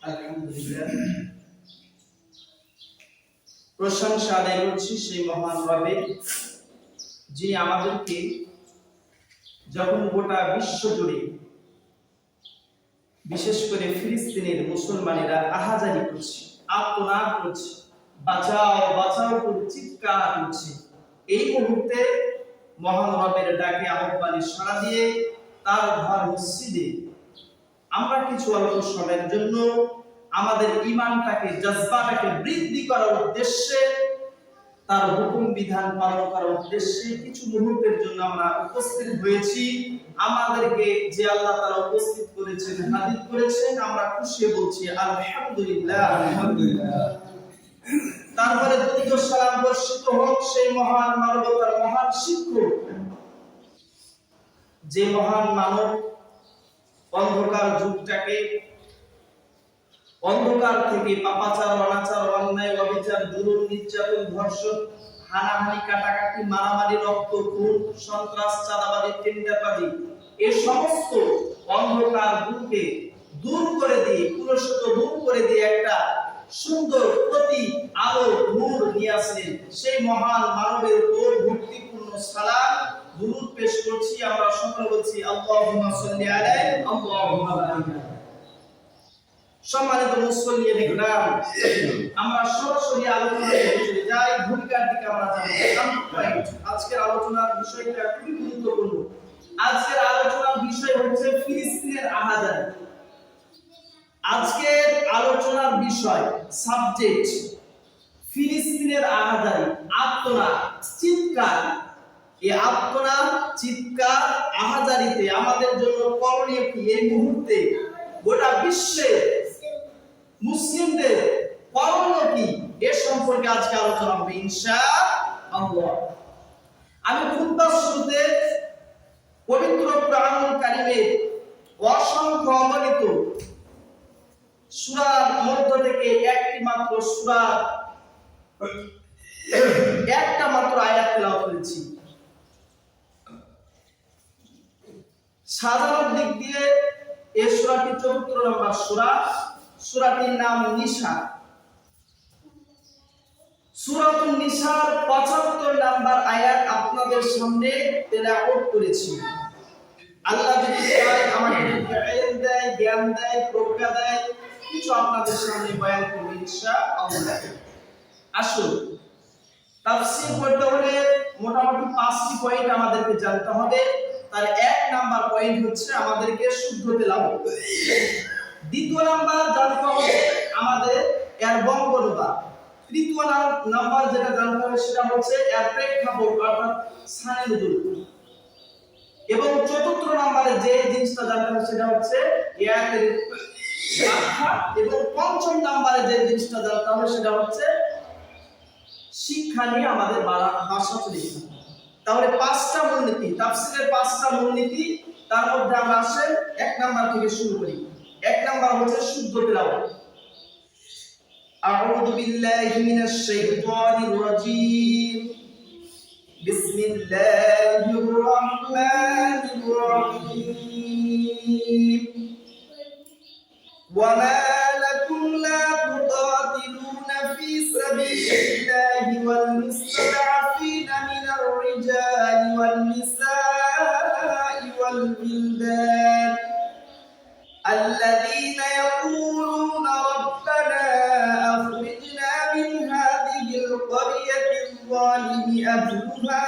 আলহামদুলিল্লাহ, প্রশংসা আদায় করছি সেই মহান রবের, যিনি আমাদেরকে যখন গোটা বিশ্ব জুড়ে বিশেষ করে ফিলিস্তিনের মুসলমানেরা আহাজারি করছে, আর্তনাদ করছে, বাঁচাও বাঁচাও করে চিৎকার করছে, এই মুহূর্তে মহান রবের ডাকে আহ্বানে সাড়া দিয়ে তার ঘর মসজিদে আমরা কিছু অল্প সময়ের জন্য আমাদের ঈমানটাকে, জজবাটাকে বৃদ্ধি করার উদ্দেশ্যে, তার হুকুম বিধান পালন করার উদ্দেশ্যে কিছু মুহূর্তের জন্য আমরা উপস্থিত হয়েছি। আমাদেরকে যে আল্লাহ তাআলা উপস্থিত করেছেন, হাজির করেছেন, আমরা খুশি বলছি আলহামদুলিল্লাহ। আলহামদুলিল্লাহ। তারপরে দ্বিতীয় সালাম বর্ষিত হোক সেই মহান মানবতার মহান শিক্ষক, যে মহান মানব অন্ধকার যুগটাকে, অন্ধকার থেকে পাপাচার, অনাচার, অন্যায়, অবিচার, জুলুম, নির্যাতন, ধর্ষণ, হানাহানি, কাটাকাটি, মারামারি, রক্ত, খুন, সন্ত্রাস, চাঁদাবাজি, টেন্ডারবাজি, এই সমস্ত অন্ধকার যুগকে দূর করে দিয়ে, পুরুষত্ব দূর করে দিয়ে একটা সুন্দর প্রতি আলো নূর নিয়ে আসলেন। সেই মহান মানবের উপর ভক্তিপূর্ণ সালাম দুরূদ পেশ করছি। আমরা সকলে বলছি আল্লাহুম্মা সাল্লি আলাইহি আল্লাহুম্মা বারিক আলাইহি। সম্মানিত মুসল্লিয়ানে কিরাম, আমরা সরাসরি আলোচনায় চলে যাই। ভূমিকার দিকে আমরা যাব। আজকের আলোচনার বিষয়টা খুবই গুরুত্বপূর্ণ। আজকের আলোচনার বিষয় হচ্ছে ফিলিস্তিনের আহাজারি। আজকের আলোচনার বিষয়, সাবজেক্ট, ফিলিস্তিনের আহাজারি, আর্তনাদ, চিৎকার। এই আর্তনাদ, চিৎকার, আহাজারিতে আমাদের জন্য করণীয় কি? এই মুহূর্তে গোটা বিশ্বে মুসলিমদের করণীয় কি, এ সম্পর্কে আজকে আলোচনা হবে ইনশাআল্লাহ। আমি খুতবার শুরুতে পবিত্র কোরআনুল কারীমের অসংখ্য অগণিত সূরার মধ্য থেকে একটি মাত্র সূরা, একটা মাত্র আয়াত তেলাওয়াত করেছি। সাধারণ দিক দিয়ে এই সূরাটি 74 নম্বর সূরা। সূরাটির নাম নিসা। সূরাতুন নিসার 75 নম্বর আয়াত আপনাদের সামনে তেলাওয়াত করেছি। আল্লাহ যদি চায় আমাদেরকে ইলম দেয়, জ্ঞান দেয়, প্রজ্ঞা দেয়, কিছু আপনাদের সামনে বয়ান করব ইনশাআল্লাহ। আসুন, তাফসীর পড়তে হলে মোটামুটি 5টি পয়েন্ট আমাদেরকে জানতে হবে। তার 1 নাম্বার পয়েন্ট হচ্ছে আমাদেরকে শুদ্ধ তেলাওয়াত। দ্বিতীয় নাম্বার জানতে হবে আমাদের এর বঙ্গ অনুবাদ। তৃতীয় নাম্বার যেটা জানতে হবে সেটা হচ্ছে এর প্রেক্ষাপট অর্থাৎ স্থানে নুজুল। এবং চতুর্থ নম্বরে যে জিনিসটা জানতে হবে সেটা হচ্ছে এর ব্যাখ্যা। এবং পঞ্চম নম্বরে যে জিনিসটা জানতে হবে সেটা হচ্ছে শিক্ষা নিয়ে আমাদের ভাষা চলে। তাহলে 5টা মূলনীতি, তাফসীরের 5টা মূলনীতি। তার মধ্যে আমরা আসেন 1 নাম্বার থেকে শুরু করি। 1 নাম্বার হচ্ছে শুদ্ধ তেলাওয়াত। আউযু বিল্লাহি মিনাশ শাইতানির রাজীম। বিসমিল্লাহির রাহমানির রাহিম। ওয়া মা লাকুম লা তুকাতিলুনা ফি সাবিলিল্লাহি ওয়াল মুস্তাদআফিনা মিনার রিজালি ওয়ান নিসাই ওয়াল বিলদান الذين يقولون ربنا أخرجنا من هذه القرية الظالم أهلها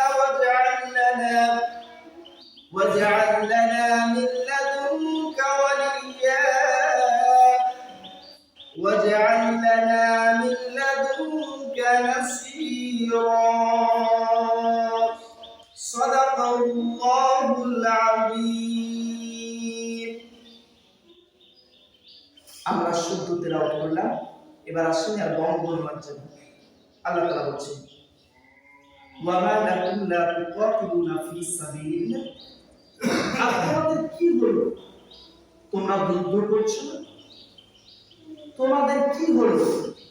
واجعل لنا من لدنك وليا واجعل لنا من لدنك نصيرا صدق الله العظيم। আমরা শুদ্ধ তেলাওয়াত করলাম। এবার আসেন আর বঙ্গ অনুবাদ জন্য। আল্লাহ তাআলা বলেন, ওয়া মা লাকুম লা তুকাতিলুনা ফি সাবিলিল্লাহ। আপনাদের কি হলো? তোমরা যুদ্ধ করছো না? তোমাদের কি হলো?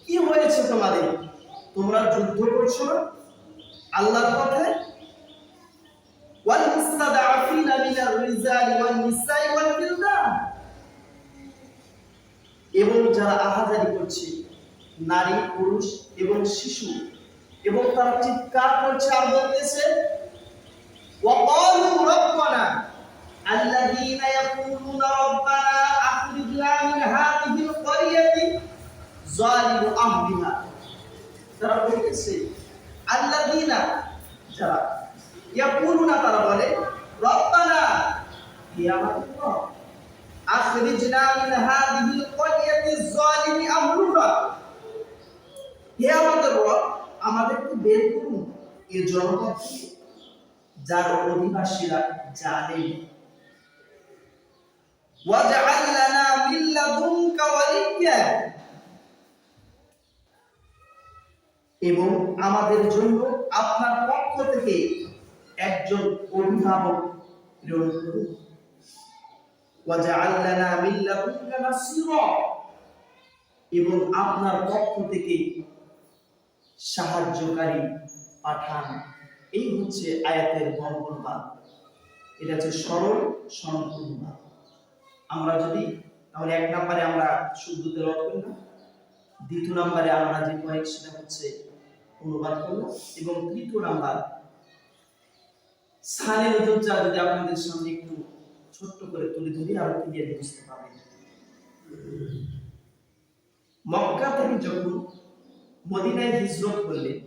কি হয়েছে তোমাদের? তোমরা যুদ্ধ করছো না আল্লাহর পথে? ওয়াল মুস্তাদআফিনা মিনার রিজালি ওয়ান নিসাই ওয়াল বিলদান। এবং যারা আহাজারি করছে নারী পুরুষ এবং শিশু, এবং তারা চিৎকার করছে আর বলতেছে ওয়াকালু রাব্বানা আল্লাযীনা ইয়াকুলুনা রাব্বানা আখরিজনা মিন হাযিহিল ক্বরিয়াতি যালিমু আহলিহা। তারা বলতেছে আল্লাযীনা, যারা, ইয়াকুলুনা, তারা বলে রাব্বানা, হে আমাদের রব, আখরিজনা মিন হাযিহিল ক্বরিয়াতি যালিমি আহলুহা, হে আমাদের রব, আমাদেরকে বের করুন এই জনপদ থেকে যার অধিবাসীরা জালেম। ওয়াজআল লানা মিন লাদুনকা ওয়ালিয়্যা, এবং আমাদের জন্য আপনার পক্ষ থেকে একজন অভিভাবক প্রেরণ করুন। ওয়াজআল লানা মিন লাদুনকা নাসীরা, এবং আপনার পক্ষ থেকে সাহায্যকারী পাঠান। এই হচ্ছে আয়াতের বর্ণনা। এটা হচ্ছে সরল সম্পূর্ণ। আমরা যদি তাহলে এক নম্বরে আমরা শুদ্ধ তেলাওয়াত করি না, দ্বিতীয় নম্বরে আমরা যে পয়েন্ট সেটা হচ্ছে অনুবাদ করলাম, এবং তৃতীয় নাম্বার সানে নজরটা যদি আপনাদের সামনে একটু ছোট্ট করে তুলে ধরি আর ক্লিয়ার বুঝতে পারবেন। মক্কা থেকে যখন মদিনায় হিজরত করলেন,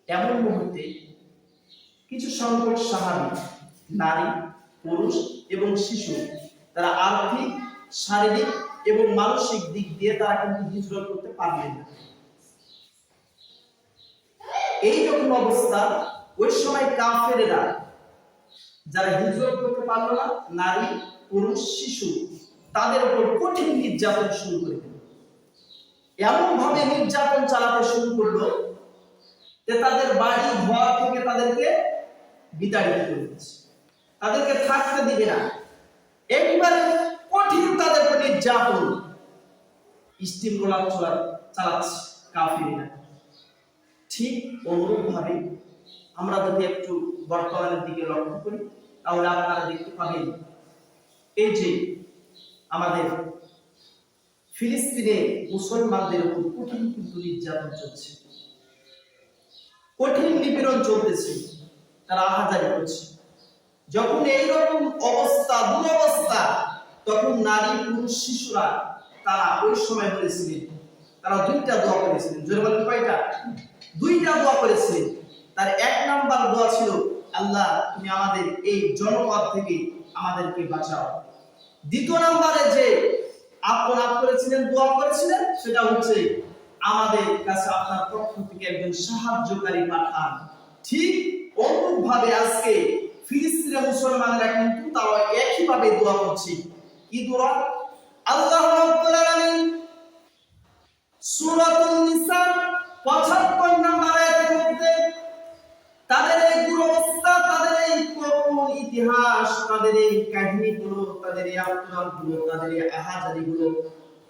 এমন মুহূর্তে কিছু সংখ্যক সাহাবী, নারী পুরুষ এবং শিশু, তারা আর্থিক, শারীরিক এবং মানসিক দিক দিয়ে তারা কিন্তু হিজরত করতে পারলেন না। এই রকম অবস্থা ওই সময় কাফেরেরা, যারা হিজরত করতে পারলো না, নারী পুরুষ শিশু, তাদের উপর কঠিন নির্যাতন শুরু করে দিল। এমন ভাবে নির্যাতন চালাতে শুরু করলো যে তাদের বাড়ি ঘর থেকে তাদেরকে বিতাড়িত করে দিচ্ছে, তাদেরকে থাকতে দিবে না। একবারে কঠিন তাদের উপর নির্যাতন, স্টিম রোলার চালাচ্ছে কাফেররা। ঠিক অনুরূপ ভাবে আমরা যদি একটু বর্তমানের দিকে লক্ষ্য করি, তাহলে আপনারা দেখতে পাবেন এই যে আমাদের ফিলিস্তিনে মুসলমানদের উপর কঠিন কিন্তু নির্যাতন চলছে, কঠিন নিপীড়ন চলতেছে, তারা আহাজারি করছে। যখন এইরকম অবস্থা, দুরবস্থা, তখন নারী পুরুষ শিশুরা তারা ওই সময় বলেছিলেন, তারা দুইটা দোয়া করেছিলেন। জোরে বলেন কয়টা? দুইটা দোয়া করেছিলেন। তার এক নাম্বার দোয়া ছিল, আল্লাহ তুমি আমাদের এই জনপদ থেকে আমাদেরকে বাঁচাও। দ্বিতীয় নাম্বারে যে আপনারা করেছিলেন, দোয়া করেছিলেন, সেটা হচ্ছে আমাদের কাছে আপনার পক্ষ থেকে একজন সাহায্যকারী পাঠান। ঠিক অনুরূপ ভাবে আজকে ফিলিস্তিনের মুসলমানরা কিন্তু তারা একই ভাবে দোয়া করছে। কি দোয়া? আল্লাহ রাব্বুল আলামিন সূরাতুন নিসা 75 নম্বর আয়াতের মধ্যে তাদের এই দুরবস্থা, তাদের এই করুণ ইতিহাস, তাদের এই কাহিনীগুলো, তাদের এই আত্মনাদগুলো, তাদের এই আহাজারিগুলো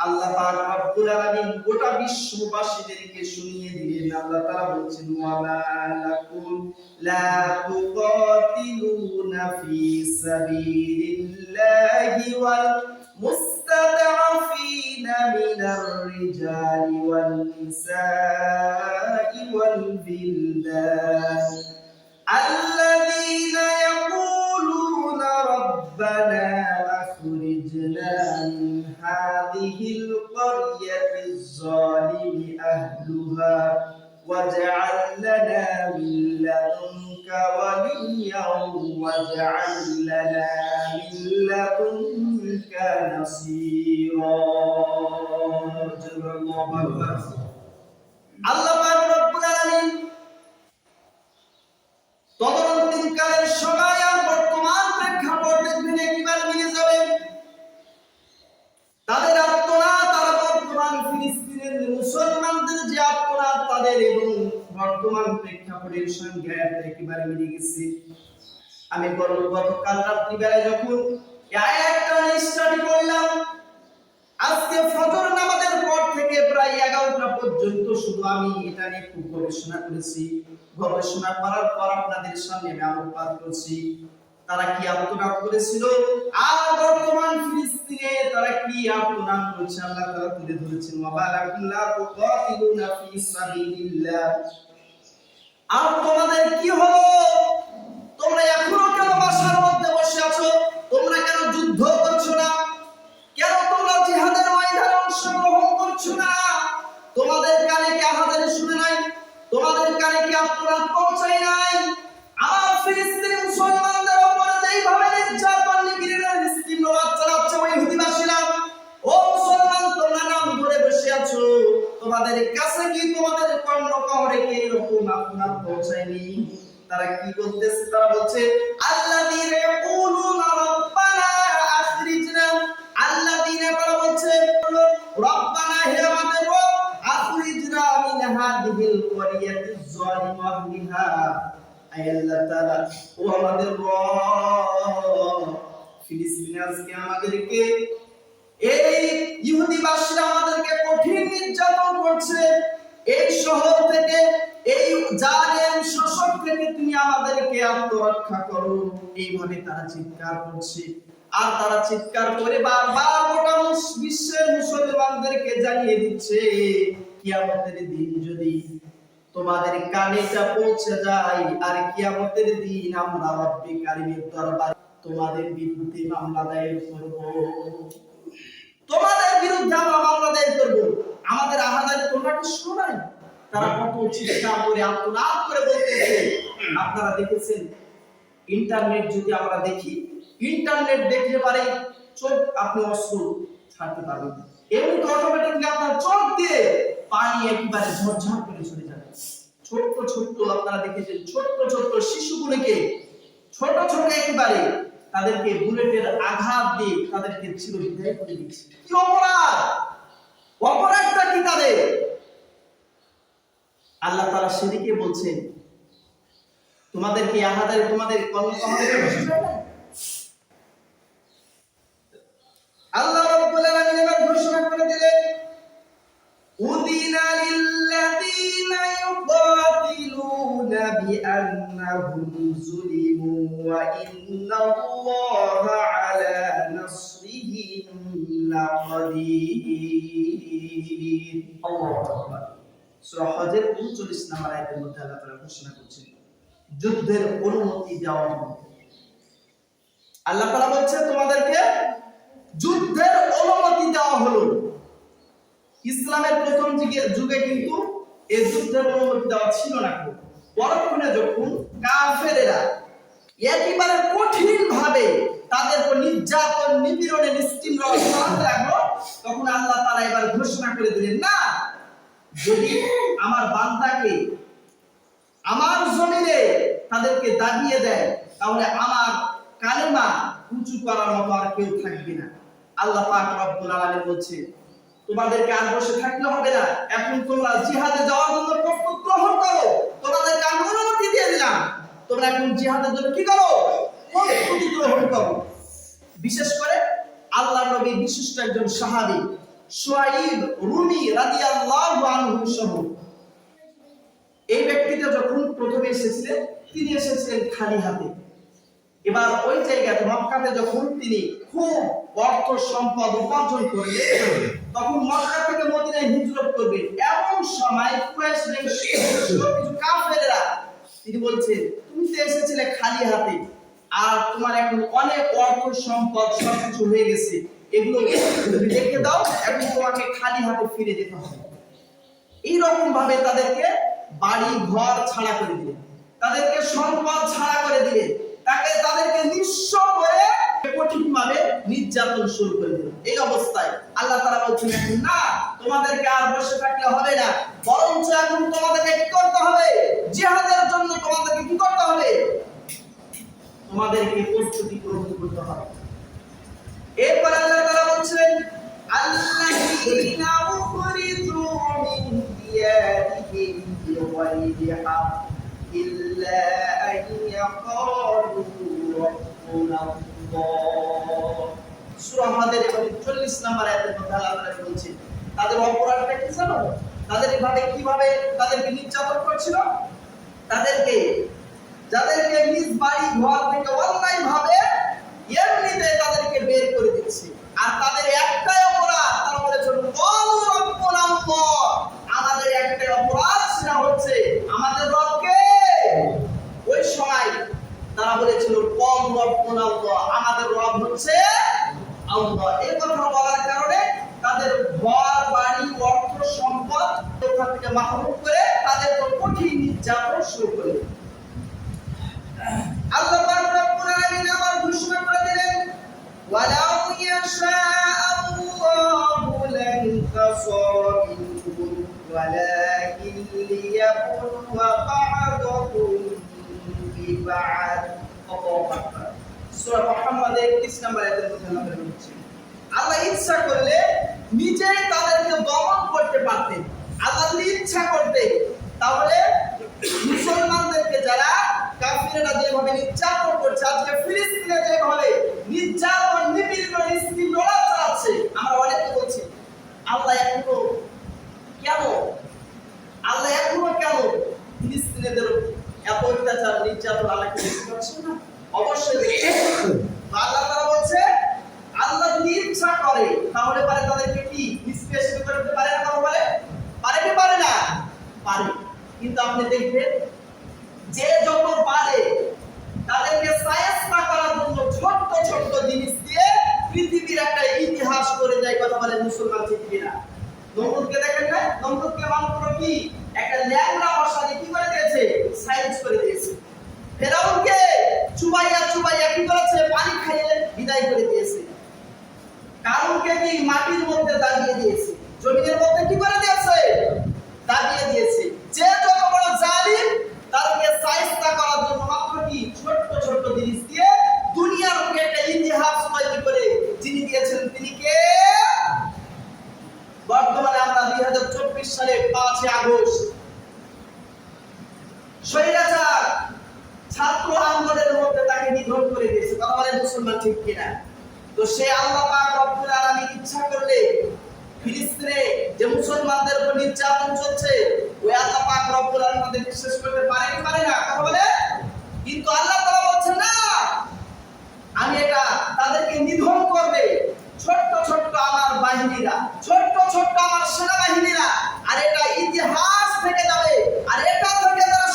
আল্লাহ পাক রব্বুল আলামিন গোটা বিশ্ববাসীদেরকে শুনিয়ে দিলেন। আল্লাহ তাআলা বলছেন, ওয়া মা লাকুম লা তুকাতিলুনা ফি সাবিলিল্লাহি ওয়াল মুস্তাদআফিনা মিনার রিজালি ওয়ান নিসাই ওয়াল বিলদান الذين يقولون ربنا أخرجنا من هذه القرية الظالم أهلها واجعل لنا من لدنك وليا واجعل لنا من لدنك نصيرا. الله رب العالمين তদন্তকালের সময় আর বর্তমান প্রেক্ষাপট দেখবেন একবার মিলে যাবে। তাদের আত্মনাদ, তারা বর্তমান ফিলিস্তিনের মুসলমানদের যে আত্মনাদ তাদের এবং বর্তমান প্রেক্ষাপটের সঙ্গে একেবারে মিলে গেছে। আমি গতকাল রাত্রিবেলায় যখন একটা স্টাডি করলাম, আজকে ফজর নামাজের পর থেকে প্রায় 11টা পর্যন্ত শুধু আমি এটা নিয়ে খুব গবেষণা করেছি। গবেষণা করার পর আপনাদের সামনে আমি আলোকপাত করছি। তারা কি আত্মনাদ করেছিল, আর বর্তমান ফিলিস্তিনে তারা কি আত্মনাদ করছে আল্লাহ তাআলা তুলে ধরেছেন। ওয়াবালাকুল্লা তুকাতিলুনা ফি সাবিলিল্লাহ। আর তোমাদের কি হলো? তোমরা এখনো কেন বাসার মধ্যে বসে আছো? তোমরা কেন যুদ্ধ করছো না? কেন তোমরা জিহাদের ময়দানে অংশগ্রহণ করছো না? তোমাদের কানে কি আহাজারি শুনে নাই? তোমাদের কানে কি আত্মনাদ পৌঁছায় নাই? আর ফিলিস্তিনি মুসলমানদের উপর যেইভাবে নির্যাতন নিপীড়নের নিষ্ক্রিয় চালাচ্ছে ওই ইহুদিবাসীরা, ও মুসলমান তোমরা নাম ধরে বসে আছো, তোমাদের কাছে কি তোমাদের কর্ণকহরে কি এরকম আত্মনাদ পৌঁছায়নি? তারা কি বলতেছে? তারা বলছে আল্লাযীনা ইয়াকুলুনা রাব্বানা আখরিজনা, আল্লাযীনা তারা বলছে রব্বানা হে আমাদের রব, আখরিজনা মিন হাদিহিল ক্বরিয়াতিজ যালিমা বিহা, আয় আল্লাহ তাআলা ও আমাদের রব, ফিলিস্তিনে আজকে আমাদেরকে এই ইহুদিবাসীরা আমাদেরকে কঠিন নির্যাতন করছে, এই শহর থেকে এই জালেম শাসক থেকে তুমি আমাদেরকে আত্মরক্ষা করো। এইভাবে তারা চিৎকার করছে। আর তারা চিৎকার করে বারবার গোটা বিশ্বের মুসলমানদেরকে জানিয়ে দিচ্ছে কিয়ামতের দিন যদি তোমাদের কানেটা পৌঁছে যায়, আর কিয়ামতের দিন আমরা রব্বে কারীমের দরবারে তোমাদের বিরুদ্ধে মামলা দায়ের করব। তোমাদের বিরুদ্ধে আমরা মামলা দায়ের করব। আমাদের আহাজারি তোমরা কি শোনাই? তারা কত চিৎকার করে আত্মনাদ করে বলতেছে। আপনারা দেখেছেন ইন্টারনেট, যদি আমরা দেখি ইন্টারনেট দেখলে পারে চোখ আপনি অশ্রু ছাড়তে পারবেন, এমনি অটোমেটিকলি আপনার চোখ দিয়ে পানি একবারে ঝরঝর করে চলে যাবে। ছোট্ট ছোট্ট আপনারা দেখেছেন ছোট্ট ছোট্ট শিশুগুলোকে ছোট ছোট একেবারে তাদেরকে বুলেটের আঘাত দিয়ে তাদেরকে চিরবিদায় করে দিচ্ছে। কি অপরাধ! অপরাধটা কি তাদের? আল্লাহ তাআলা সেদিকে বলছেন তোমাদের কি আহাজারি তোমাদের কর্মকহরে আল্লাহ রাব্বুল আলামিন এবার ঘোষণা করে দিলেন উযিনা লিল্লাযীনা ইউকাতিলুনা বিআন্নাহুম যুলিমু ওয়া ইন্নাল্লাহা আলা নাসরিহিম লাকাদির। আল্লাহু আকবার। সূরা হজের 39 নম্বর আয়াতের মধ্যে আল্লাহ তাআলা ঘোষণা করছেন যুদ্ধের অনুমতি দেওয়া হবে। আল্লাহ তাআলা বলছে তোমাদেরকে যুদ্ধের অনুমতি দেওয়া হলো। ইসলামের প্রথম যুগে কিন্তু এই যুদ্ধের অনুমতি দেওয়া ছিল না। পরক্ষণে যখন কাফেরেরা একেবারে কঠিন ভাবে তাদের উপর নির্যাতন নিপীড়নে নিশ্চিন্ত রাখলো, তখন আল্লাহ তাআলা এবার ঘোষণা করে দিলেন না, যদি আমার বান্দাকে আমার জমিনে তাদেরকে দাবিয়ে দেয় তাহলে আমার কালেমা উঁচু করার মতো আর কেউ থাকবে না। আল্লাহ পাক রব্বুল আলামিন বলছে তোমাদেরকে আর বসে থাকলে হবে না, এখন তোমরা জিহাদে যাওয়ার জন্য প্রস্তুত গ্রহণ করো। তোমাদেরকে আমি অনুমতি দিয়ে দিলাম, তোমরা এখন জিহাদের জন্য কি করো? প্রস্তুতি গ্রহণ করো। বিশেষ করে আল্লাহর নবীর বিশিষ্ট একজন সাহাবী শুআইব রুমি রাদিয়াল্লাহু আনহু সহ এই ব্যক্তিটা যখন প্রথমে এসেছিলেন তিনি এসেছিলেন খালি হাতে। এবার ওই জায়গাতে মক্কাতে যখন তিনি খুব অর্থ সম্পদ উপার্জন করলেন, তখন মক্কা থেকে মদিনায় হিজরত করবেন, এমন সময় কুরাইশদের কিছু কাফেররা তিনি বলছেন তুমি তো এসেছিলে খালি হাতে, আর তোমার এখন অনেক অর্থ সম্পদ সবকিছু হয়ে গেছে, এগুলো তুমি রেখে দাও, এখন তোমাকে খালি হাতে ফিরে যেতে হবে। এইরকম ভাবে তাদেরকে বাড়ি ঘর ছাড়া করে দিলেন, তাদেরকে সম্পদ ছাড়া করে দিলেন, তাদেরকে নিঃস্ব করে কঠিন ভাবে নির্যাতন শুরু করে দিলেন। এই অবস্থায় আল্লাহ তাআলা বলছেন এখন না, তোমাদেরকে আর বসে থাকলে হবে না, বরঞ্চ এখন তোমাদেরকে কি করতে হবে? জিহাদের জন্য তোমাদেরকে কি করতে হবে? তোমাদেরকে প্রস্তুতি গ্রহণ করতে হবে। এরপর আল্লাহ তাআলা বলছেন আল্লাযীনা উখরিজু মিন দিয়ারিহিম বিগাইরি হাক ইল্লা আন ইয়াকালু রাব্বুনা আল্লাহ। সূরা হজের 40 নম্বর আয়াতের মধ্যে আল্লাহ তাআলা বলছেন তাদের অপরাধটা কি জানো? তাদের কিভাবে তাদেরকে নির্যাতন করছিল? তাদেরকে যাদেরকে নিজ বাড়ি ঘর থেকে অন্যায় ভাবে এমনিতে তাদেরকে বের করে দিচ্ছে। আর তাদের একটাই অপরাধ, তারা বলেছিল আমাদের একটাই অপরাধ, সেটা হচ্ছে আমাদের রবকে। ওই সময় তারা বলেছিল আমাদের রব হচ্ছে আল্লাহ। এই কথা বলার কারণে তাদের ঘর বাড়ি অর্থ সম্পদ ওখান থেকে মাহরুম করে তাদের কঠিন নির্যাতন শুরু করে। আল্লাহ পাক রব্বুল আলামিন আবার ঘোষণা করে দিলেন, ওয়ালাউ ইয়াশাআল্লাহু লানতাসারা মিনহুম ওয়ালাকিন লিয়াবলুয়া বা'দাকুম বিবা'দ। আল্লাহু আকবার। সূরা মুহাম্মাদের 31 নম্বর আয়াতের মধ্যে আমরা পড়ছি, আল্লাহ ইচ্ছা করলে নিজেই তাদেরকে দমন করতে পারতেন। আল্লাহ যদি ইচ্ছা করতেন তাহলে মুসলমানদেরকে যারা কাফিররা যেভাবে নির্যাতন করছে, আজকে ফিলিস্তিনে যেভাবে নির্যাতন নিপীড়ন নিষ্ঠুরতা চালাচ্ছে, আমরা অনেকে বলছি আল্লাহ এখনো কেন ফিলিস্তিনিদের এত অত্যাচার নির্যাতন আল্লাহকে দেখতে পাচ্ছেন না? অবশ্যই আল্লাহ তাআলা বলছে আল্লাহ যদি ইচ্ছা করে তাহলে পারে তাদেরকে কি নিষ্পেষিত করতে পারে না? কথা বলে পারে কি পারে না? পারে। কিন্তু আপনি দেখবেন যে যত পারে তাদেরকে সায়স্তা করার জন্য ছোট্ট ছোট্ট জিনিস দিয়ে পৃথিবীর একটা ইতিহাস করে যায়। কথা বলে মুসলমান ঠিক কিনা? নমরুদকে দেখেন না? নমরুদকে মাত্র কি একটা ল্যাংড়া মশা দিয়ে কি করে দিয়েছে? সাইজ করে দিয়েছে। ফেরাউনকে চুবাইয়া কি করেছে? পানি খাইয়ে বিদায় করে দিয়েছে। কারুনকে কি মাটির মধ্যে দাবিয়ে দিয়েছে, জমিনের মধ্যে কি করে দিয়েছে? দাবিয়ে দিয়েছে। যে যত বড় জালিম তাদেরকে সায়স্তা করার জন্য মাত্র কি ছোট্ট ছোট্ট জিনিস দিয়ে দুনিয়ার উপরে একটা ইতিহাস তৈরি করে যিনি দিয়েছেন তিনি কে? বর্তমানে আমরা 2024 সালে 5 আগস্ট স্বৈরাচার ছাত্র আন্দোলনের মধ্যে তাকে নিধন করে দিয়েছে। কথা বলেন মুসলমান ঠিক কিনা? তো সে আল্লাহ পাক রব্বুল আলামিন ইচ্ছা করলে ফিলিস্তিনে যে মুসলমানদের উপর নির্যাতন চলছে, ওই আল্লাহ পাক রব্বুল আলামিন তাদেরকে শেষ করতে পারে কি পারে না? কথা বলে। কিন্তু আল্লাহ তাআলা বলছেন না, আমি এটা তাদেরকে নিধন করবে ছোট্ট ছোট্ট আমার বাহিনীরা, ছোট্ট ছোট্ট আমার সেনাবাহিনীরা। আর এটা ইতিহাস থেকে যাবে। আর এটা থেকে যারা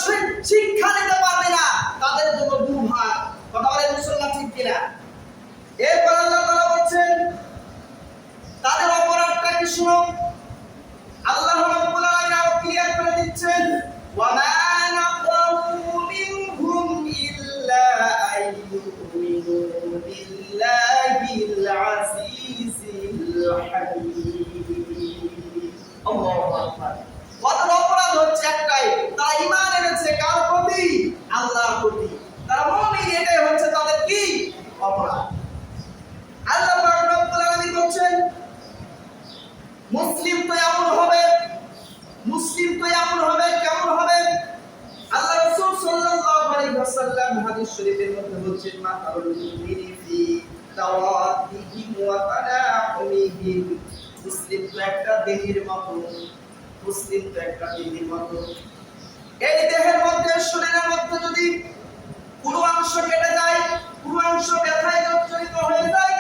শিক্ষা নিতে পারবে না তাদের জন্য দুর্ভাগ। কথা বলে মুসলমান ঠিক কিনা? এরপর আল্লাহ তাআলা বলছেন তাদের অপরাধটা কি শুনো। আল্লাহ রাব্বুল আলামিন আরো ক্লিয়ার করে দিচ্ছেন, ওয়া মা নাকামু মিনহুম ইল্লা আইয়ুমিনু বিল্লাহিল আজিজিল হাকীম। আল্লাহু আকবার। ওদের অপরাধ হচ্ছে একটাই, তারা ঈমান এনেছে কার প্রতি? আল্লাহর প্রতি। তারা মুমিন, এটাই হচ্ছে তাদের কি অপরাধ। আল্লাহ পাক রব্বুল আলামিন বলেন মুসলিম তো এমন হবে কেমন হবে? আল্লাহ রাসূল সাল্লাল্লাহু আলাইহি ওয়াসাল্লাম হাদিস শরীফের মধ্যে বলেন, মাতালুল মুমিনি ফি তাওয়াদিহি ওয়া তানাহুমিহি। মুসলিম তো একটা দেহের মতো, এই দেহের মধ্যে, শরীরের মধ্যে যদি কোনো অংশ কেটে যায়, কোনো অংশ ব্যথায় জর্জরিত হয়ে যায়,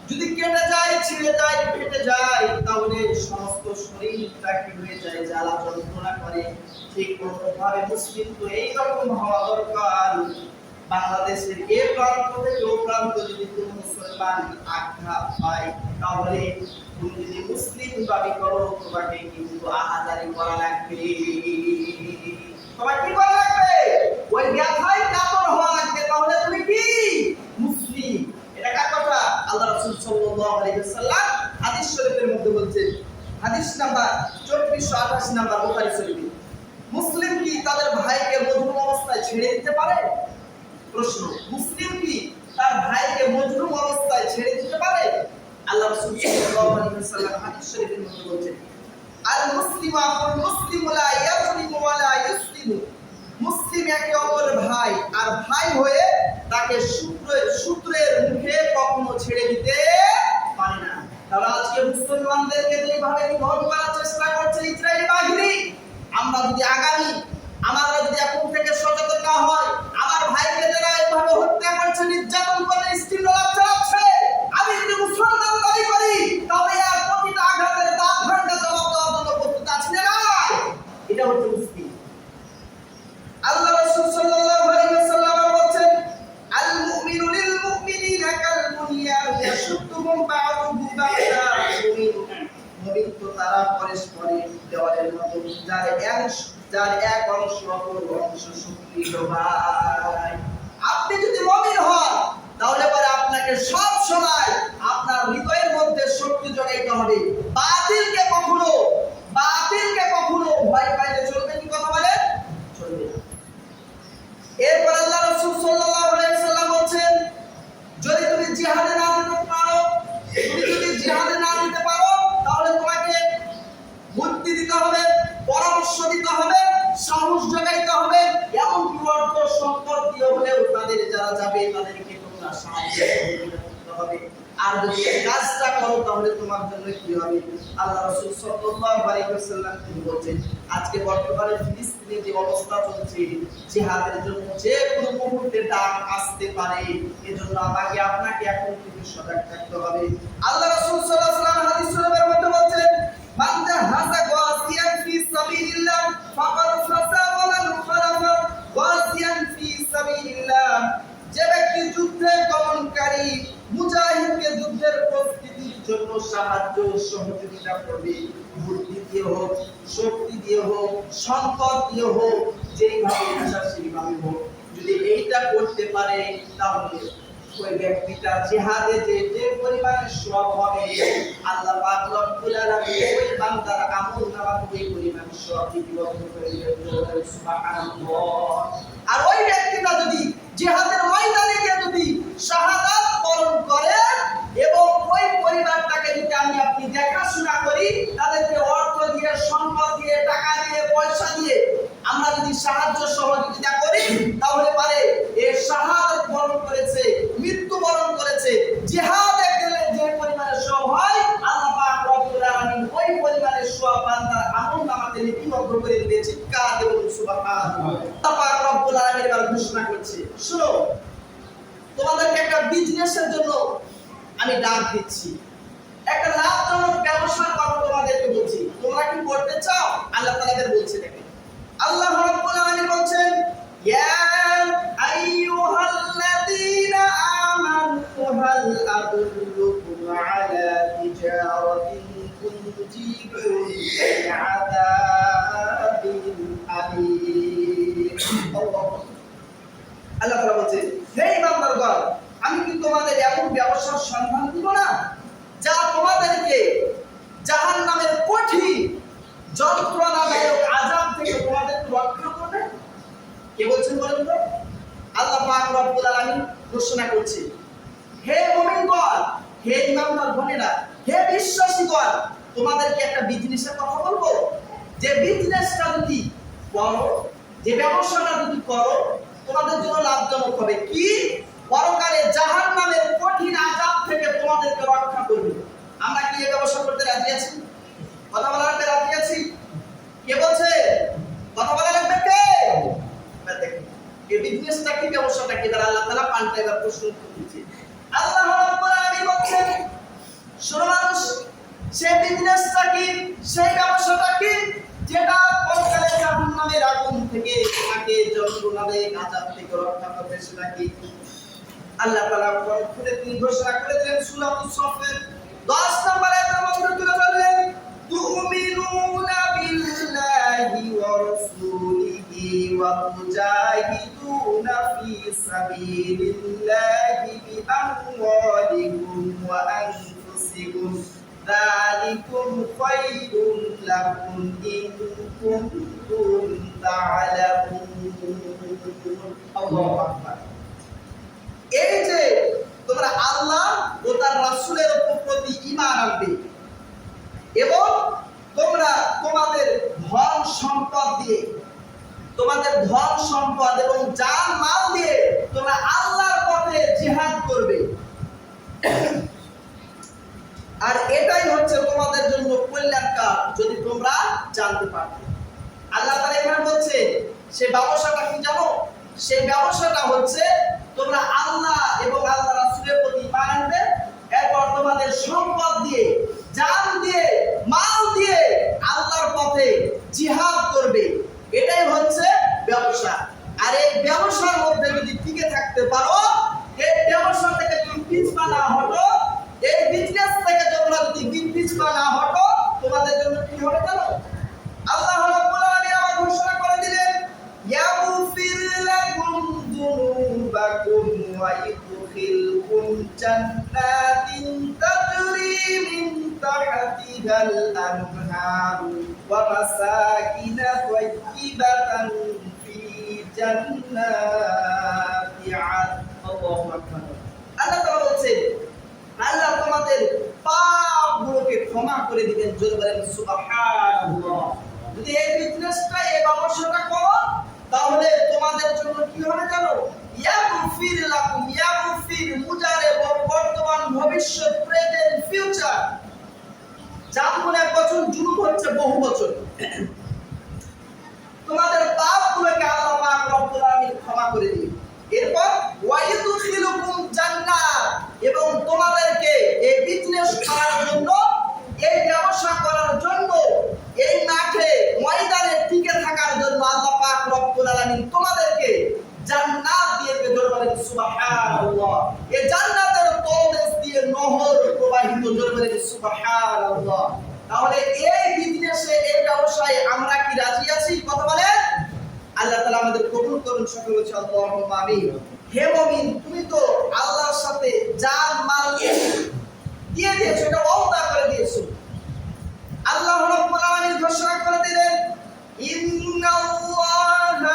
যদি কেটে যায়, ছিঁড়ে যায়, ফেটে যায়, তাহলে সমস্ত শরীরটা কি হয়ে যায়? জ্বালা যন্ত্রণা করে। ঠিক কোনোভাবে মুসলিম তো এইরকম হওয়া দরকার। বাংলাদেশের এ প্রান্ত থেকে ও প্রান্ত যদি কোনো মুসলমান আঘাত পায়, তাহলে তুমি যদি মুসলিম দাবি করো তোমাকে কিন্তু আহাজারি করা লাগবে। তোমার কি করা লাগবে? ওই ব্যথায় কাতর হওয়া লাগবে। তাহলে তুমি কি মুসলিম? এটা কার কথা? আল্লাহ রাসূল সাল্লাল্লাহু আলাইহি ওয়াসাল্লাম হাদিস শরীফের মধ্যে বলছেন, হাদিস নাম্বার 3428 নাম্বার বুখারী শরীফে। মুসলিম কি তাদের ভাইকে মজলুম অবস্থায় ছেড়ে দিতে পারে? প্রশ্ন, মুসলিম কি তার ভাইকে মজলুম অবস্থায় ছেড়ে দিতে পারে? আল্লাহ রাসূল সাল্লাল্লাহু আলাইহি ওয়াসাল্লাম হাদিস শরীফের মধ্যে বলেন, আল মুসলিমু আকুল মুসলিমু লা ইয়াজলিমু ওয়া লা ইউসলিমু। মুসলিম একে অপরের ভাই, আর ভাই হয়ে তাকে সূত্রের মুখে কখনো ছেড়ে দিতে পারে না। তারা আজকে মুসলমানদেরকে যেভাবে নিধন করার চেষ্টা করছে ইসরায়েলি বাহিনী, আমরা যদি এখন থেকে সচেতন না হয়, তারা পরস্পরের দেওয়ালের মতো, যার এক অংশ অপর অংশ শক্তির ভাই। আপনি যদি মুমিন হন তাহলে পরে আপনাকে সব সময় আপনার হৃদয়ের মধ্যে শক্তি জোগাইতে হবে। বাতিলকে কখনো ভয় পাইলে চলবে কি? কথা বলেন, চলবে না। এরপর আল্লাহ রাসূল সাল্লাল্লাহু আলাইহি ওয়াসাল্লাম বলেন, যদি তুমি জিহাদে না দিতে পারো তাহলে তোমাকে বুদ্ধি দিতে হবে, পরামর্শ দিতে হবে, সাহস জোগাইতে হবে, এমন কি অর্থ সম্পদ দিয়ে হলেও তাদের যারা যাবে তাদেরকে তোমরা সাহায্য করতে হবে। আর যদি কাজটা করো তাহলে তোমার জন্য কি হবে? আল্লাহ রাসূল সাল্লাল্লাহু আলাইহি ওয়াসাল্লাম তিনি বলেন, আজকে বর্তমানে ফিলিস্তিনে যে অবস্থা চলছে, জিহাদের জন্য যে কোনো মুহূর্তে ডাক আসতে পারে। এজন্য আমাকে আপনাকে এখন থেকে সজাগ থাকতে হবে। আল্লাহ রাসূল সাল্লাল্লাহু আলাইহি ওয়াসাল্লাম হাদিস শরীফের মধ্যে বলেন, মান জাহাযা গাসিয়ান ফি সাবিলিল্লাহ ফাকাদ ফাসা ওয়া মান খালাফা গাসিয়ান ফি সাবিলিল্লাহ। যে ব্যক্তি যুদ্ধে গমনকারী মুজাহিদকে যুদ্ধের প্রস্তুতির জন্য সাহায্য সহযোগিতা করবে, বুদ্ধি দিয়ে হোক, শক্তি দিয়ে হোক, সম্পদ দিয়ে হোক, যেইভাবে ইচ্ছা সেইভাবে হোক, যদি এইটা করতে পারে তাহলে ওই ব্যক্তিটা জিহাদে যে পরিমাণে সওয়াব হবে, আল্লাহ পাক রব্বুল আলামিন ওই বান্দার আমলনামাতে ওই পরিমাণে সওয়াব লিপিবদ্ধ করে দেবেন। সুবহানাল্লাহ। আর ওই ব্যক্তিটা যদি জিহাদের ময়দানে গিয়ে যদি শাহাদাত বরণ করে এবং ওই পরিবারটাকে যদি আপনি দেখাশোনা করি, তাদেরকে অর্থ দিয়ে, সম্পদ দিয়ে, টাকা দিয়ে, পয়সা দিয়ে আমরা যদি সাহায্য সহযোগিতা করি, তাহলে পারে এই শাহাদাত বরণ করেছে, মৃত্যু বরণ করেছে, জিহাদে গেলে যে পরিমাণে সওয়াব হয়, আল্লাহ পাক রব্বুল আলামিন ওই পরিমাণে সওয়াব বান্দার আমলনামাতে লিপিবদ্ধ করে দিবে। চিৎকার দেব সুবহানাল্লাহ। আল্লাহ পাক রব্বুল আলামিন এবার ঘোষণা করছে, শুনো, তোমাদেরকে একটা বিজনেসের জন্য আমি ডাক দিচ্ছি, একটা লাভজনক ব্যবসা করো তোমাদেরকে বলছি। তোমরা কি করতে চাও? আল্লাহ তাআলা বলছে, দেখেন আল্লাহ রাব্বুল আলামিন বলছেন, ইয়া আইয়ুহাল্লাযীনা আমানু হাল আদুল্লুকুম আলা তিজারাতিন তুনজিকুম মিন আযাবিন আলীম। আল্লাহ তাআলা বলছেন, হে ইমানদারগণ, আমি কি তোমাদের এমন ব্যবসার সন্ধান দিব না যা তোমাদেরকে জাহান্নামের কঠিন যন্ত্রণাদায়ক আযাব থেকে তোমাদেরকে রক্ষা করবে? কে বলছেন বলেন তো? আল্লাহ পাক রব্বুল আলামিন ঘোষণা করছে, হে মুমিনগণ, হে ইমানদার বোনেরা, হে বিশ্বাসীগণ, তোমাদেরকে একটা বিজনেসের কথা বলবো, যে বিজনেসটা যদি করো, যে ব্যবসাটা যদি করো, তোমাদের জন্য লাভজনক হবে। কি? পরকালে জাহান্নামের কঠিন আযাব থেকে তোমাদেরকে রক্ষা করবে। আমরা কি এই ব্যবসা করতে রাজি আছি? কথা বলার রাজি আছি? কে বলছে? কথা বলা লাগবে কে? দেখেন এই বিজনেসটা কি, ব্যবসাটা কি? আল্লাহ তাআলা পাল্টা প্রশ্ন করছে। আল্লাহ রাব্বুল আলামিন বলেন, শোনো মানুষ, সেই বিজনেসটা কি, সেই ব্যবসাটা কি, যেটা পরকালে জাহান্নামের আগুন থেকে তোমাকে যন্ত্রণাদায়ক আযাব থেকে রক্ষা করবে। সেটা কি? আল্লাহ তাআলা খুলে তিনি ঘোষণা করে দিলেন সূরাতুস সাফের 10 নম্বর আয়াতের মধ্যে তুলে ধরলেন, তুমিনুনা বিল্লাহি ওয়া রাসূলিহি ওয়া তুজাহিদুনা ফি সাবিলিল্লাহি বিআমওয়ালিকুম ওয়া আনফুসিকুম যালিকুম খায়রুন লাকুম ইন কুনতুম তা'লামুন। আল্লাহু আকবার। এই যে তোমরা আল্লাহ ও তার রাসূলের প্রতি ঈমান আনবে এবং তোমরা তোমাদের ধন সম্পদ এবং জান মাল দিয়ে তোমরা আল্লাহর পথে জিহাদ করবে, আর এটাই হচ্ছে তোমাদের জন্য কল্যাণকর যদি তোমরা জানতে পারো। আল্লাহ তাআলা এখানে বলছে সেই ব্যবসাটা কি জানো? সেই ব্যবসাটা হচ্ছে তোমরা আল্লাহ এবং আল্লাহ রাসূলের প্রতি ঈমান আনবে, এরপর তোমাদের সম্পদ দিয়ে, জান দিয়ে, মাল দিয়ে আল্লাহর পথে জিহাদ করবে। এটাই হচ্ছে ব্যবসা। আর এই ব্যবসার মধ্যে যদি টিকে থাকতে পারো, এই ব্যবসা থেকে তুমি পিছপা না হটো, এই বিজনেস থেকে তোমরা যদি পিছপা না হটো, তোমাদের জন্য أنهار ومساكن طيبة في جنات عدن الله أكبر আল্লাহ তাআলা বলছেন আল্লাহ তোমাদের পাপগুলোকে ক্ষমা করে দিবেন জোরে বলেন সুবহানাল্লাহ যদি এই বিজনেসটা এই ব্যবসাটা করো তাহলে তোমাদের জন্য কি হবে জানো ইয়াগফির লাকুম ইয়াগফির মুজারে বর্তমান ভবিষ্যৎ প্রেজেন্ট ফিউচার জামুন এক বছর জুলুম হচ্ছে বহু বছর তোমাদের পাপগুলোকে আল্লাহ পাক রব্বুল আলামিন ক্ষমা করে দিবেন এরপর ওয়াইদুখিলুকুম জান্নাত এবং তোমাদেরকে এই বিজনেস করার জন্য এই ব্যবসা করার জন্য এই মাঠে ময়দানে টিকে থাকার জন্য আল্লাহ পাক রব্বুল আলামিন তোমাদেরকে জান্নাত দিয়ে জোরে বলেন সুবহানাল্লাহ এই জান্নাতের তলদেশ দিয়ে নহর প্রবাহিত জোরে বলেন সুবহানাল্লাহ তাহলে এই বিজনেসে এই ব্যবসায় আমরা কি রাজি আছি কথা বলেন আল্লাহ তাআলা আমাদের কবুল করুন সকলে বলছি আল্লাহুম্মা আমিন হে মুমিন তুমি তো আল্লাহর সাথে জান মাল দিয়ে দিয়েছো এটা ওয়াদা করে দিয়েছো আল্লাহ রাব্বুল আলামিন ঘোষণা করে দিলেন ইন্নাল্লাহা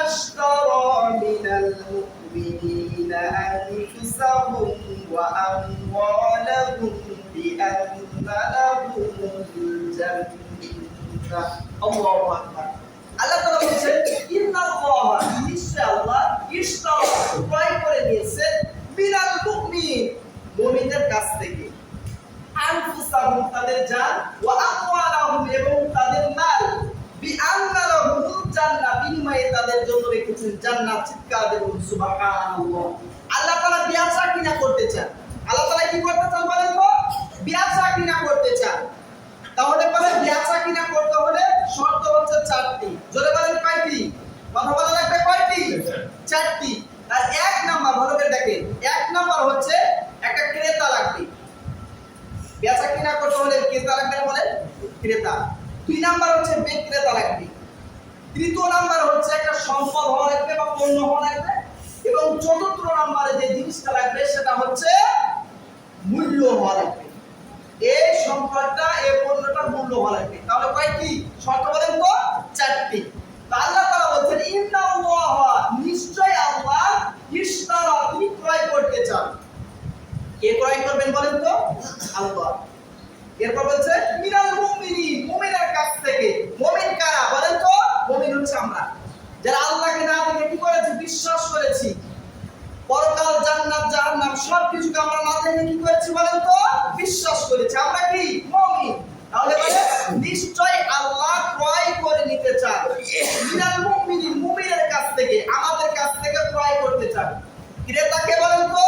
আশতারা মিনাল মুমিনিনা আনফুসাহুম ওয়া আমওয়ালাহুম বিআন্না লাহুমুল জান্নাহ আল্লাহু আকবার আল্লাহ তাআলা বলেন ইন্নাল্লাহা নিশ্চয় আল্লাহ ইশতারা ক্রয় করে নিয়েছে মিনাল মুমিন মুমিনদের কাছ থেকে আনফুসাহুম তাদের জান ওয়া আমওয়ালাহুম এবং তাদের মাল বিআন্না লাহুমুল জান্নাহ বিনিময়ে তাদের জন্য রেখেছেন জান্নাত চিৎকার দেব সুবহানাল্লাহ আল্লাহ তাআলা ব্যবসা কিনা করতে চান আল্লাহ তাআলা কি করতে চান বলেন তো ব্যবসা কিনা করতে চান তাহলে পরে ব্যবসা কিনা করতে হলে শর্ত হচ্ছে চারটি জোরে বলেন কয়টি কথা বলা লাগবে কয়টি চারটি আর এক নাম্বার ভালো করে দেখেন এক নাম্বার হচ্ছে একটা ক্রেতা লাগবে বেচা কিনা করতে হলে ক্রেতা লাগবে বলেন ক্রেতা দুই নাম্বার হচ্ছে বিক্রেতা লাগবে তৃতীয় নাম্বার হচ্ছে একটা সম্পদ হওয়া লাগবে বা পণ্য হওয়া লাগবে এবং চতুর্থ নাম্বারে যে জিনিসটা লাগবে সেটা হচ্ছে মূল্য হওয়া লাগবে এই সম্পদটা এই পণ্যটার মূল্য হওয়া লাগবে তাহলে কয়টি শর্ত বলেন তো চারটি আল্লাহ তাআলা বলেন ইন্নাল্লাহা নিশ্চয় আল্লাহ ইশতারা তিনি ক্রয় করতে চান কে ক্রয় করবেন বলেন তো আল্লাহ এরপর বলছে মিনাল মুমিনিন মুমিনের কাছ থেকে মুমিন কারা বলেন তো মুমিন হচ্ছে আমরা যারা আল্লাহকে না দেখে কি করেছি বিশ্বাস করেছি পরকাল জান্নাত জাহান্নাম সবকিছুকে আমরা না দেখে কি করেছি বলেন তো বিশ্বাস করেছি আমরা কি মুমিন তাহলে বলে নিশ্চয় আল্লাহ ক্রয় করে নিতে চান মিনাল মুমিনিন মুমিনের কাছ থেকে আমাদের কাছ থেকে ক্রয় করতে চান ক্রেতাকে বলেন তো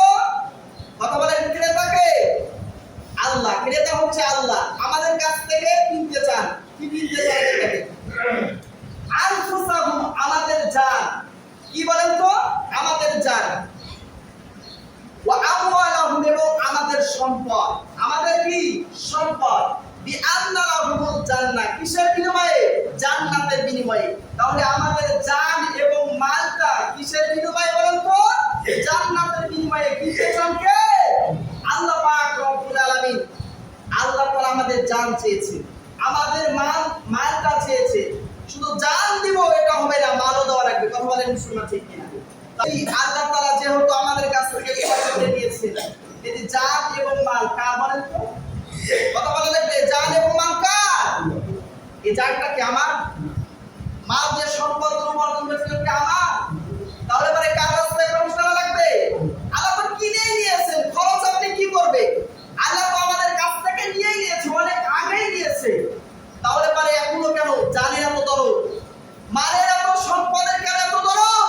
কথা বলেন ক্রেতাকে আল্লাহ ক্রেতা হচ্ছে আল্লাহ আমাদের কাছ থেকে কিনতে চান কি কিনতে চান এটাকে আনফুসাহুম আমাদের জান কি বলেন তো আমাদের জান ওয়া আমওয়ালাহুম এবং আমাদের সম্পদ আমাদের কি সম্পদ বিআন্না লাহুমুল জান্নাহ কিসের বিনিময়ে জান্নাতের বিনিময়ে তাহলে আমাদের জান এবং মালটা কিসের বিনিময়ে বলেন তো জান্নাতের বিনিময়ে কিসের সঙ্গে আল্লাহ পাক রব্বুল আলামিন আল্লাহ তাআলা আমাদের জান চেয়েছে আমাদের মালটা চেয়েছে শুধু জান দিব এটা হবে না মালও দেওয়া লাগবে কথা বলেন মুসলমান ঠিক কিনা তাই আল্লাহ তাআলা যেহেতু আমাদের কাছ থেকে করে নিয়েছে এই জান এবং মাল কার বলেন তো কথা বলা লাগবে জান এবং মাল কার এই জানটা কি আমার মাল যে সম্পদ উপার্জন করেছিল কি আমার তাহলে পরে কার রাস্তায় খরচ করা লাগবে আল্লাহ তো কিনেই নিয়েছেন খরচ আপনি কি করবে আল্লাহ তো আমাদের কাছ থেকে নিয়েই নিয়েছে অনেক আগেই নিয়েছে তাহলে পরে এখনো কেন জানের এত দরদ মালের এত সম্পদের কেন এত দরদ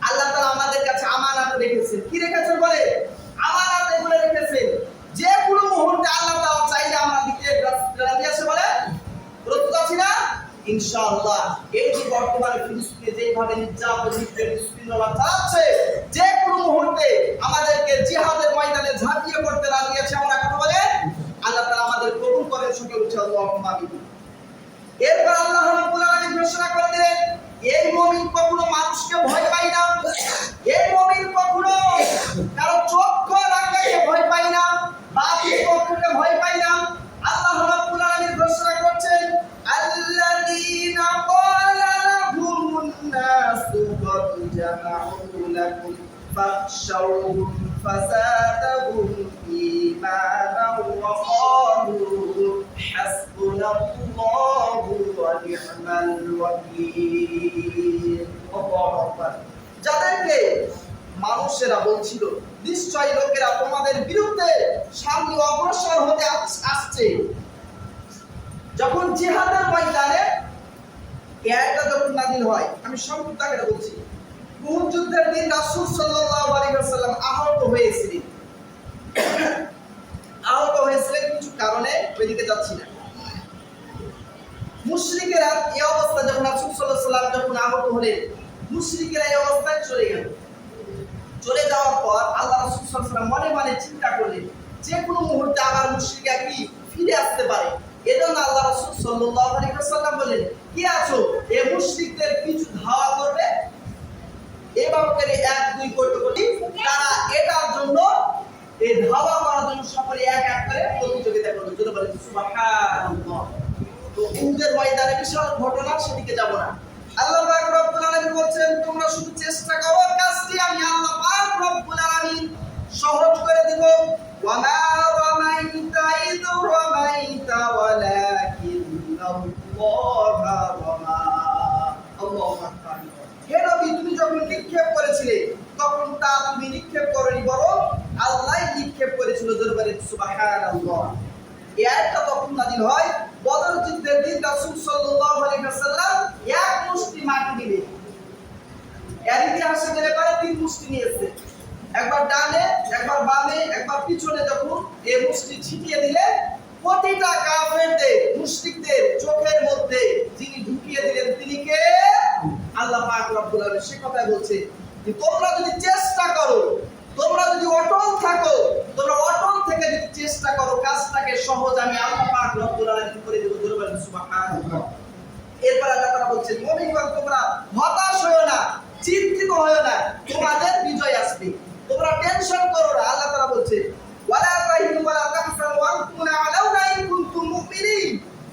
আল্লাহ তাআলা আমাদের কাছে আমানত রেখেছেন কি রেখেছেন বলে আমানত এগুলো রেখেছেন যে কোনো মুহূর্তে আল্লাহ তাআলা চাইলে আমরা দিতে রাজি আছে বলে প্রস্তুত আছি না ইনশাআল্লাহ এই যে বর্তমানে ফিলিস্তিনে যেভাবে নির্যাতন ফিলিস্তিনিরা চালাচ্ছে যে কোনো মুহূর্তে আমাদেরকে জিহাদের ময়দানে ঝাঁপিয়ে পড়তে রাজি আছে আমরা কথা বলে আল্লাহ তাআলা আমাদের কবুল করেন সকলে বলছি আল্লাহুম্মা আমিন এরপর আল্লাহ রাব্বুল আলামিন ঘোষণা করে দিলেন এই মুমিন কখনো মানুষকে ভয় পায় না এই মুমিন কখনো কারো চক্ষু রাখলে ভয় পায় না বাতিল পক্ষকে ভয় পায় না আল্লাহ রাব্বুল আলামিন ঘোষণা করছেন আল্লাযীনা ক্বালা লাহুমুন নাসু ক্বাদ জামাউ লাকুম ফাখশাউহুম ফাযাদাহুম ঈমানান ওয়া ক্বালু হাসবুনাল্লাহু ওয়া নি'মাল ওয়াকিল। আল্লাহু আকবার। যাদেরকে মানুষেরা বলছিল নিশ্চয় লোকেরা তোমাদের বিরুদ্ধে সামনে অগ্রসর হতে আসছে, যখন জিহাদের ময়দানে এই আয়াতটা যখন নাযিল হয়, আমি সংক্ষিপ্ত আকারে বলছি, উহুদ যুদ্ধের দিন রাসূল সাল্লাল্লাহু আলাইহি ওয়াসাল্লাম আহত হয়েছিলেন কিছু কারণে ওইদিকে যাচ্ছি না। মুশরিকেরা এই অবস্থা যখন রাসূল সাল্লাল্লাহু আলাইহি ওয়াসাল্লাম যখন আহত হলেন, মুশরিকেরা এই অবস্থায় চলে গেল। চলে যাওয়ার পর আল্লাহ রাসূল সাল্লাল্লাহু আলাইহি ওয়াসাল্লাম মনে মনে চিন্তা করলেন যে কোনো মুহূর্তে আবার মুশরিকরা কি ফিরে আসতে পারে। এজন্য আল্লাহ রাসূল সাল্লাল্লাহু আলাইহি ওয়াসাল্লাম বলেন, কি আছো এই মুশরিকদের কিছু ধাওয়া করবে। এভাবে করে 1-2 করতে করতে তারা এটার জন্য এই ধাওয়া করার জন্য সকলে এক এক করে প্রতিযোগিতা করবে। যদি বলেন সুবহানাল্লাহ। তো উহুদের ময়দানে বিশাল ঘটনা, সেদিকে যাব না। আল্লাহ পাক রব্বুল আলামিন বলছেন তোমরা শুধু চেষ্টা করো, কাজটি আমি আল্লাহ পাক রব্বুল আলামিন সহজ করে দেব। ওয়া মা রামাইতা ইয রামাইতা ওয়ালাকিন্নাল্লাহা রামা। আল্লাহু আকবার। হে নবী, তুমি যখন নিক্ষেপ করেছিলে তখন তা তুমি নিক্ষেপ করনি, বরং আল্লাহই নিক্ষেপ করেছিল। জোরে বলেন সুবহানাল্লাহ। এই আয়াতটা তখন নাযিল হয় বদর যুদ্ধের দিন। রাসূল সাল্লাল্লাহু আলাইহি ওয়াসাল্লাম এক মুষ্টি মাটি দিলেন। এর ইতিহাসে গেলে পরে 3 মুষ্টি নিয়েছে, একবার ডানে, একবার বামে, একবার পিছনে। যখন এই মুষ্টি ছিটিয়ে দিলে প্রতিটা কাফেরদের, মুশরিকদের চোখের মধ্যে যিনি ঢুকিয়ে দিলেন তিনি কে? আল্লাহ পাক রব্বুল আলামিন। সে কথা বলছে যে তোমরা যদি চেষ্টা করো, তোমরা যদি অটল থাকো, তোমরা অটল থেকে যদি চেষ্টা করো, কাজটাকে সহজ আমি আল্লাহ পাক রব্বুল আলামিন করে দেব। জোরে বলেন সুবহানাল্লাহ। এরপর আল্লাহ তাআলা বলছেন মুমিনগণ তোমরা হতাশ হয়ো না, চিন্তিত হয়ো না, তোমাদের বিজয় আসবে, তোমরা টেনশন করো না। আল্লাহ তাআলা বলছেন ওয়ালা তাহিনু ওয়ালা তাহসানু ওয়া আনতুম আ'লাউনা ইন কুনতুম মুমিনিন।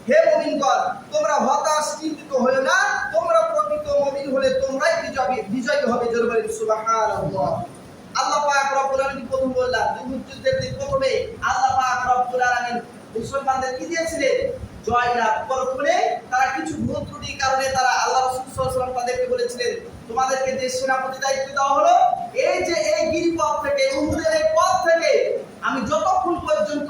হে মুমিনগণ তোমরা হতাশ চিন্তিত হয়ো না, তোমরা প্রকৃত মুমিন হলে তোমরাই বিজয়ী হবে। জোরে বলেন সুবহানাল্লাহ। আল্লাহ পাক রব্বুল আলামিন প্রথম বললাম উহুদ যুদ্ধের দিন প্রথমে আল্লাহ পাক রব্বুল আলামিন মুসলমানদের কি দিয়েছিলেন? জয়লাভ। পরপরে তারা কিছু ভুল ত্রুটির কারণে তারা আল্লাহ রাসূল সাল্লাল্লাহু আলাইহি ওয়াসাল্লাম তাদেরকে বলেছিলেন তোমাদেরকে যে সেনাপতি দায়িত্ব দেওয়া হলো, এই যে এই গিরিপথ থেকে, উহুদের এই পথ থেকে আমি যতক্ষণ পর্যন্ত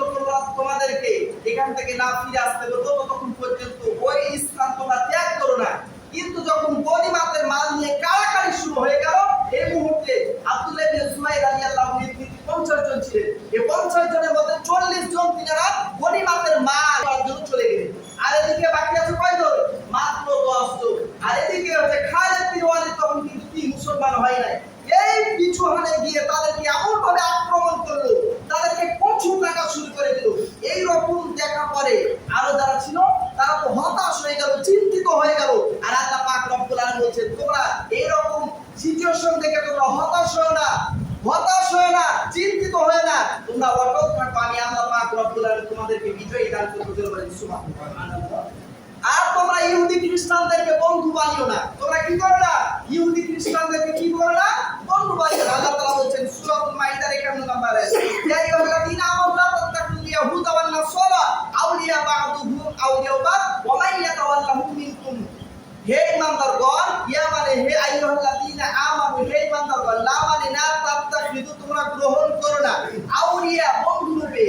তোমাদেরকে এখান থেকে না ফিরে আসতে বলবো ততক্ষণ পর্যন্ত ওই স্থান তোমরা ত্যাগ করো না। কিন্তু যখন গনিমতের মাল নিয়ে কাড়াকাড়ি শুরু হয়ে গেল, এই মুহূর্তে আব্দুল্লাহ ইবনে জুবাইর রাদিয়াল্লাহু আনহু 50 জন ছিলেন। এই 50 জনের মধ্যে 40 জন তিনারা গনিমতের মাল নেওয়ার জন্য চলে গেলেন। আর এদিকে বাকি আছে কয়জন? মাত্র 10 জন। আর এদিকে হচ্ছে খালিদ বিন ওয়ালিদ তখন কিন্তু কি মুসলমান হয় নাই। এই পিছনে গিয়ে তাদেরকে এমনভাবে আক্রমণ করলো, তাদেরকে কঠোর টাকা শুরু করে দিল। এই রকম দেখা পরে আরো যারা ছিল তারা তো হতাশ হয়ে গেল, চিন্তিত হয়ে গেল। আর আল্লাহ পাক রব্বুল আলামিন বলছেন তোমরা এই রকম সিচুয়েশন দেখে তোমরা হতাশ হয়ো না, চিন্তিত হয়ে না, তোমরা অটল থাকো, আমি আল্লাহ পাক রব্বুল আলামিন তোমাদেরকে বিজয় দান করব। জোরে বলেন সুবহানাল্লাহ। আর তোমরা ইহুদি খ্রিস্টানদেরকে বন্ধু বানিও না। তোমরা কি করো না? ইহুদি খ্রিস্টানদেরকে কি করো না? বন্ধু বানিও না। আল্লাহ তাআলা বলছেন সূরাতুল মাইদার 51 নম্বরে, ইয়া আইয়ুহাল্লাযীনা আমানু লা তাত্তাখিযুল ইয়াহুদা ওয়ান নাসারা আউলিয়া বা'দুহুম আউলিয়া বা'দ ওয়া মান ইয়াতাওয়াল্লাহুম মিনকুম। হে ঈমানদারগণ, ইয়া মানে হে আইয়ুহাল্লাযীনা আমানু, হে ঈমানদারগণ, লা মানে না, তাত্তাখিযু তোমরা গ্রহণ করো না, আউলিয়া বন্ধু রূপে,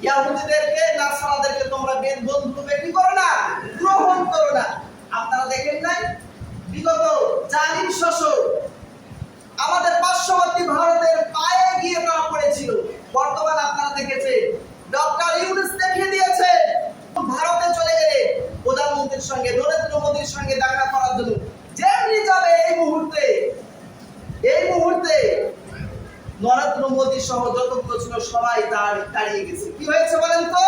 ইহুদিদেরকে নাসারাদেরকে তোমরা বন্ধু রূপে কি করো না? গ্রহণ করো না। আপনারা দেখেন নাই বিগত জালিম শাসক আমাদের পার্শ্ববর্তী ভারতের পায়ে গিয়ে তারা পড়েছিল। বর্তমানে আপনারা দেখেছেন ডক্টর ইউনূস দেখিয়ে দিয়েছে ভারতে চলে গেলে প্রধানমন্ত্রীর সঙ্গে, নরেন্দ্র মোদীর সঙ্গে দেখা করার জন্য যেমনি যাবে এই মুহূর্তে নরেন্দ্র মোদী সহ যতগুলো ছিল সবাই দাঁড়িয়ে গেছে। কি হয়েছে বলেন তো?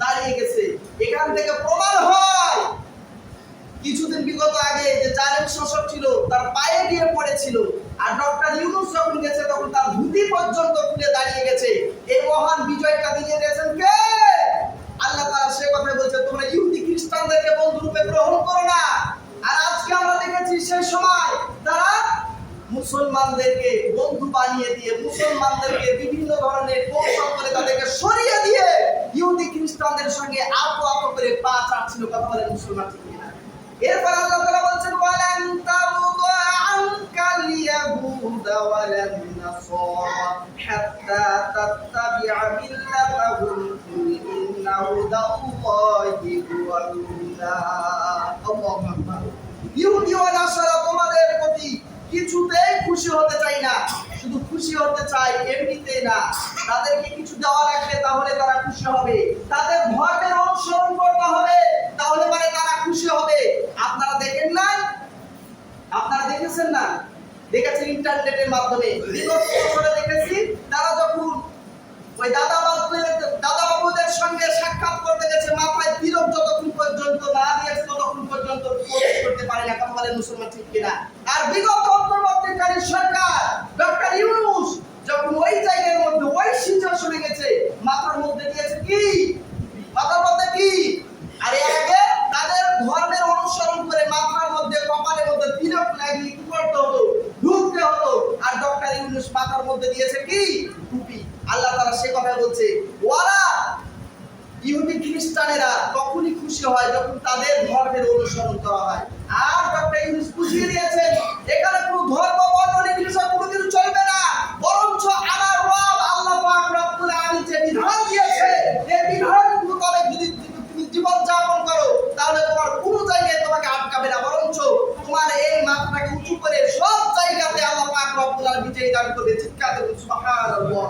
দাঁড়িয়ে গেছে। এখান থেকে প্রমাণ হয় কিছুদিন বিগত আগে যে জালিম শাসক ছিল তার পায়ে গিয়ে পড়েছিল, আর ডক্টর ইউনূস যখন গেছে তখন তার ধুতি পর্যন্ত খুলে দাঁড়িয়ে গেছে। এই মহান বিজয়টা দিয়ে দিয়েছেন কে? আল্লাহ তাআলা সে কথা বলছে, তোমরা ইহুদি খ্রিস্টানদেরকে বন্ধু রূপে গ্রহণ করো না। আর আজকে আমরা দেখেছি সেই সময় তারা মুসলমানদেরকে বন্ধু বানিয়ে দিয়ে, মুসলমানদেরকে বিভিন্ন ধরনের কৌশল করে তাদেরকে সরিয়ে দিয়ে ইহুদি খ্রিস্টানদের সঙ্গে আপো করে পা চাটছিল। কথা বলেন মুসলমান ঠিক কিনা? এরপর আল্লাহ তাআলা বলছেন, ওয়ালান তারুদা আনকাল ইয়াহুদা ওয়ালান নাসারা হাত্তা তাত্তাবি'a মিল্লাতাহুম কুল ইন্না হুদাল্লাহি হুয়াল হুদা। আল্লাহু আকবার। ইহুদি ও নাসারা তোমাদের প্রতি কিছুতেই খুশি হতে চাই না। শুধু খুশি হতে চাই এমনিতেই না, তাদেরকে কিছু দেওয়া লাগবে, তাহলে তারা খুশি হবে। তাদের ধর্মের অনুসরণ করতে হবে, তাহলে মানে তারা খুশি হবে। আপনারা দেখেন না, আপনারা দেখেছেন না, দেখেছেন ইন্টারনেটের মাধ্যমে, বিগত বছরে দেখেছি তারা যখন ওই দাদা বাবুদের সঙ্গে সাক্ষাৎ করতে গেছে, মাথায় তিলক যতক্ষণ পর্যন্ত না দিয়েছে ততক্ষণ পর্যন্ত প্রবেশ করতে পারে না। কথা বলেন মুসলমান ঠিক কিনা? আর বিগত অন্তর্বর্তীকালীন সরকার ডক্টর ইউনূস যখন ওই জায়গার মধ্যে ওই সিচুয়েশনে গেছে, মাথার মধ্যে দিয়েছে কি? মাথার মধ্যে কি? আর এর আগে তাদের ধর্মের অনুসরণ করে মাথার মধ্যে, কপালের মধ্যে তিলক লাগিয়ে কি করতে হতো? ঢুকতে হতো। আর ডক্টর ইউনূস মাথার মধ্যে দিয়েছে কি? টুপি। আল্লাহ তাআলা সে কথা বলছে, ওরা ইহুদি খ্রিস্টানেরা তখনই খুশি হয় যখন তাদের ধর্মের অনুসরণ করা হয়। আর ডক্টর ইউনূস বুঝিয়ে দিয়েছেন, এখানে কোনো ধর্ম বর্ণ নির্বিশেষে কোনো কিছু চলবে না, বরঞ্চ আমার রব আল্লাহ পাক রব্বুল আলামিন যে বিধান দিয়েছে, এই বিধান মোতাবেক যদি তুমি জীবন যাপন করো, তাহলে তোমার কোনো জায়গায় তোমাকে আটকাবে না, বরঞ্চ তোমার এই মাথাটাকে উঁচু করে সব জায়গাতে আল্লাহ পাক রব্বুল আলামিন বিজয়ী দান করবে। চিৎকার করে সুবহানাল্লাহ।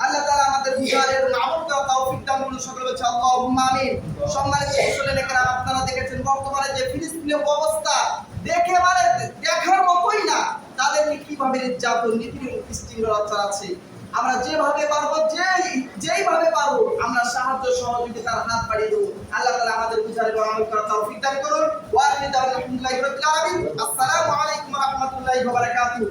আল্লাহ তাআলা আমাদের বুঝার এবং আমল করার তৌফিক দান করুন। সকলে বলছে আল্লাহুম্মা আমিন। সম্মানিত মুসলিম একরাম, আপনারা দেখেছেন বর্তমানে যে ফিলিস্তিনের অবস্থা, দেখে মানে দেখার মতোই না, তাদেরকে কিভাবে নির্যাতন, নীতি শৃঙ্খলা চালাচ্ছে। আমরা যেভাবে পারবো, যেইভাবে পারবো আমরা সাহায্য সহযোগিতার হাত বাড়িয়ে দেবো। আল্লাহ তাআলা আমাদের বুঝার এবং আমল করার তৌফিক দান করুন। ওয়া আলহামদুলিল্লাহি রাব্বিল আলামিন। আসসালামু আলাইকুম ওয়া রাহমাতুল্লাহি ওয়া বারাকাতুহু।